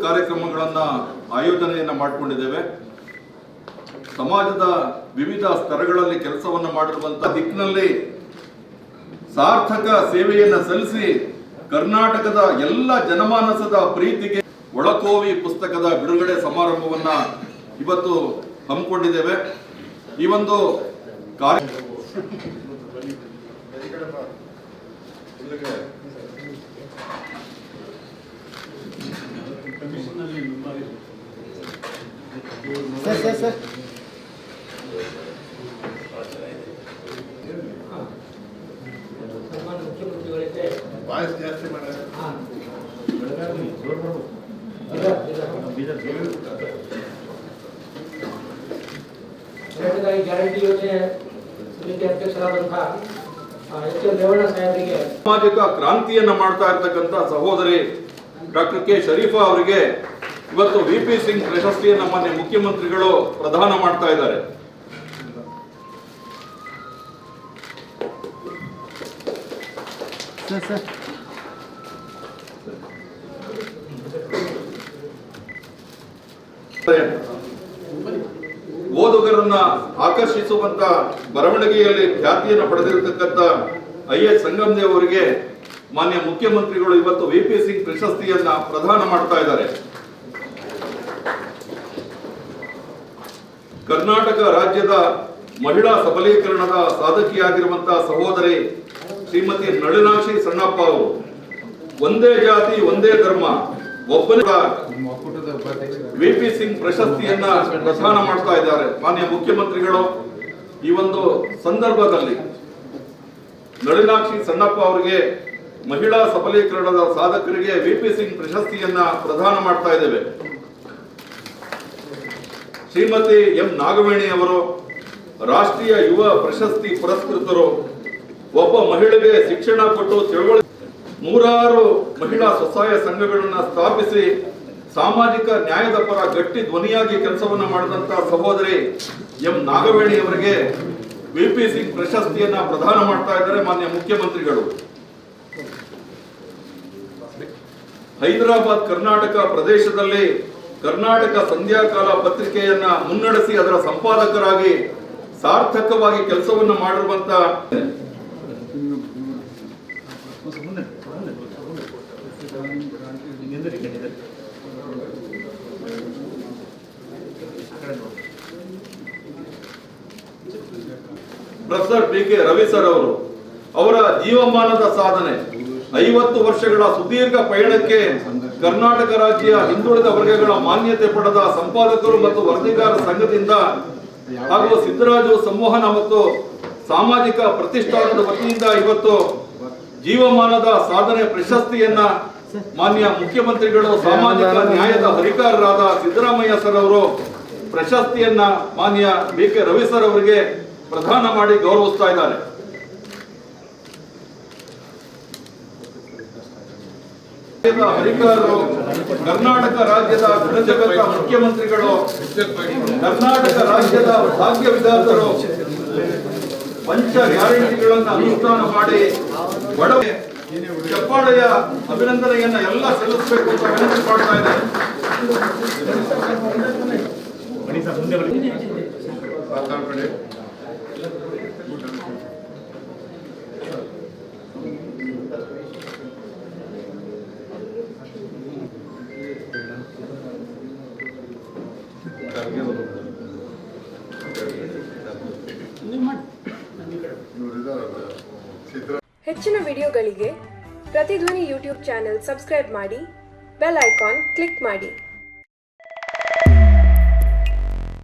ಕಾರ್ಯಕ್ರಮಗಳನ್ನು ಆಯೋಜನೆಯನ್ನು ಮಾಡಿಕೊಂಡಿದ್ದೇವೆ. ಸಮಾಜದ ವಿವಿಧ ಸ್ತರಗಳಲ್ಲಿ ಕೆಲಸವನ್ನು ಮಾಡಿರುವಂಥ ದಿಕ್ಕಿನಲ್ಲಿ ಸಾರ್ಥಕ ಸೇವೆಯನ್ನು ಸಲ್ಲಿಸಿ ಕರ್ನಾಟಕದ ಎಲ್ಲ ಜನಮಾನಸದ ಪ್ರೀತಿಗೆ ಒಳಕೋವಿ ಪುಸ್ತಕದ ಬಿಡುಗಡೆ ಸಮಾರಂಭವನ್ನ ಇವತ್ತು ಹಮ್ಮಿಕೊಂಡಿದ್ದೇವೆ. ಈ ಒಂದು ಗ್ಯಾರಂಟಿ ಯೋಜನೆ ಅಧ್ಯಕ್ಷರಾದಂತಹ ಸಾಮಾಜಿಕ ಕ್ರಾಂತಿಯನ್ನ ಮಾಡ್ತಾ ಇರ್ತಕ್ಕಂಥ ಸಹೋದರಿ ಡಾಕ್ಟರ್ ಕೆ ಶರೀಫಾ ಅವರಿಗೆ ಇವತ್ತು ವಿಪಿ ಸಿಂಗ್ ಪ್ರಶಸ್ತಿಯನ್ನ ಮಾನ್ಯ ಮುಖ್ಯಮಂತ್ರಿಗಳು ಪ್ರದಾನ ಮಾಡ್ತಾ ಇದ್ದಾರೆ. ಓದುಗರನ್ನ ಆಕರ್ಷಿಸುವಂತ ಬರವಣಿಗೆಯಲ್ಲಿ ಖ್ಯಾತಿಯನ್ನು ಪಡೆದಿರತಕ್ಕಂಥ IS ಸಂಗಮದೇವ್ ಅವರಿಗೆ ಮಾನ್ಯ ಮುಖ್ಯಮಂತ್ರಿಗಳು ಇವತ್ತು ವಿಪಿ ಸಿಂಗ್ ಪ್ರಶಸ್ತಿಯನ್ನ ಪ್ರದಾನ ಮಾಡ್ತಾ ಇದ್ದಾರೆ. ಕರ್ನಾಟಕ ರಾಜ್ಯದ ಮಹಿಳಾ ಸಬಲೀಕರಣದ ಸಾಧಕಿಯಾಗಿರುವಂತಹ ಸಹೋದರಿ ಶ್ರೀಮತಿ ನಳಿನಾಕ್ಷಿ ಸಣ್ಣಪ್ಪ ಅವರು ಒಂದೇ ಜಾತಿ ಒಂದೇ ಧರ್ಮ ಒಬ್ಬನ ವಿಪಿ ಸಿಂಗ್ ಪ್ರಶಸ್ತಿಯನ್ನ ಪ್ರದಾನ ಮಾಡ್ತಾ ಇದ್ದಾರೆ. ಮಾನ್ಯ ಮುಖ್ಯಮಂತ್ರಿಗಳು ಈ ಒಂದು ಸಂದರ್ಭದಲ್ಲಿ ನಳಿನಾಕ್ಷಿ ಸಣ್ಣಪ್ಪ ಅವರಿಗೆ ಮಹಿಳಾ ಸಬಲೀಕರಣದ ಸಾಧಕರಿಗೆ ವಿಪಿ ಸಿಂಗ್ ಪ್ರಶಸ್ತಿಯನ್ನ ಪ್ರದಾನ ಮಾಡ್ತಾ ಇದ್ದೇವೆ. ಶ್ರೀಮತಿ ಎಂ ನಾಗವೇಣಿ ಅವರು ರಾಷ್ಟ್ರೀಯ ಯುವ ಪ್ರಶಸ್ತಿ ಪುರಸ್ಕೃತರು. ಒಬ್ಬ ಮಹಿಳೆಗೆ ಶಿಕ್ಷಣ ಕೊಟ್ಟು ತಿಳುವಳಿಕೆ ನೂರಾರು ಮಹಿಳಾ ಸ್ವಸಹಾಯ ಸಂಘಗಳನ್ನ ಸ್ಥಾಪಿಸಿ ಸಾಮಾಜಿಕ ನ್ಯಾಯದ ಪರ ಗಟ್ಟಿ ಧ್ವನಿಯಾಗಿ ಕೆಲಸವನ್ನ ಮಾಡಿದಂತಹ ಸಹೋದರಿ ಎಂ ನಾಗವೇಣಿ ಅವರಿಗೆ ವಿಪಿ ಸಿಂಗ್ ಪ್ರಶಸ್ತಿಯನ್ನ ಪ್ರದಾನ ಮಾಡ್ತಾ ಇದ್ದಾರೆ ಮಾನ್ಯ ಮುಖ್ಯಮಂತ್ರಿಗಳು. ಹೈದರಾಬಾದ್ ಕರ್ನಾಟಕ ಪ್ರದೇಶದಲ್ಲಿ ಕರ್ನಾಟಕ ಸಂಧ್ಯಾಕಾಲ ಪತ್ರಿಕೆಯನ್ನ ಮುನ್ನಡೆಸಿ ಅದರ ಸಂಪಾದಕರಾಗಿ ಸಾರ್ಥಕವಾಗಿ ಕೆಲಸವನ್ನ ಮಾಡಿರುವಂತ ಪ್ರೊಫೆಸರ್ PK ರವಿ ಸರ್ ಅವರು ಅವರ ಜೀವಮಾನದ ಸಾಧನೆ 50 ವರ್ಷಗಳ ಸುದೀರ್ಘ ಪಯಣಕ್ಕೆ ಕರ್ನಾಟಕ ರಾಜ್ಯ ಹಿಂದುಳಿದ ವರ್ಗಗಳ ಮಾನ್ಯತೆ ಪಡೆದ ಸಂಪಾದಕರು ಮತ್ತು ವರದಿಗಾರ ಸಂಘದಿಂದ ಹಾಗೂ ಸಿದ್ದರಾಜು ಸಂವಹನ ಮತ್ತು ಸಾಮಾಜಿಕ ಪ್ರತಿಷ್ಠಾನದ ವತಿಯಿಂದ ಇವತ್ತು ಜೀವಮಾನದ ಸಾಧನೆ ಪ್ರಶಸ್ತಿಯನ್ನ ಮಾನ್ಯ ಮುಖ್ಯಮಂತ್ರಿಗಳು ಸಾಮಾಜಿಕ ನ್ಯಾಯದ ಹರಿಕಾರರಾದ ಸಿದ್ದರಾಮಯ್ಯ ಸರ್ ಅವರು ಪ್ರಶಸ್ತಿಯನ್ನ ಮಾನ್ಯ BK ರವಿ ಸರ್ ಅವರಿಗೆ ಪ್ರದಾನ ಮಾಡಿ ಗೌರವಿಸ್ತಾ ಇದ್ದಾರೆ. ಹರಿಕಾರರು ಕರ್ನಾಟಕ ರಾಜ್ಯದ ಗುಣಜಗತ್ತ ಮುಖ್ಯಮಂತ್ರಿಗಳು ಕರ್ನಾಟಕ ರಾಜ್ಯದ ಭಾಗ್ಯ ವಿಧಾತರು ಪಂಚ ಗ್ಯಾರಂಟಿಗಳನ್ನು ಅನುಷ್ಠಾನ ಮಾಡಿ ಬಡವರಿಗೆ ಚಪ್ಪಾಳೆಯ ಅಭಿನಂದನೆಯನ್ನ ಎಲ್ಲ ಸಲ್ಲಿಸಬೇಕು ಅಂತ ವಿನಂತಿ ಮಾಡ್ತಾ ಇದ್ದಾರೆ. ಹೆಚ್ಚಿನ ವಿಡಿಯೋಗಳಿಗೆ ಪ್ರತಿಧ್ವನಿ ಯೂಟ್ಯೂಬ್ ಚಾನೆಲ್ ಸಬ್ಸ್ಕ್ರೈಬ್ ಮಾಡಿ, ಬೆಲ್ ಐಕಾನ್ ಕ್ಲಿಕ್ ಮಾಡಿ.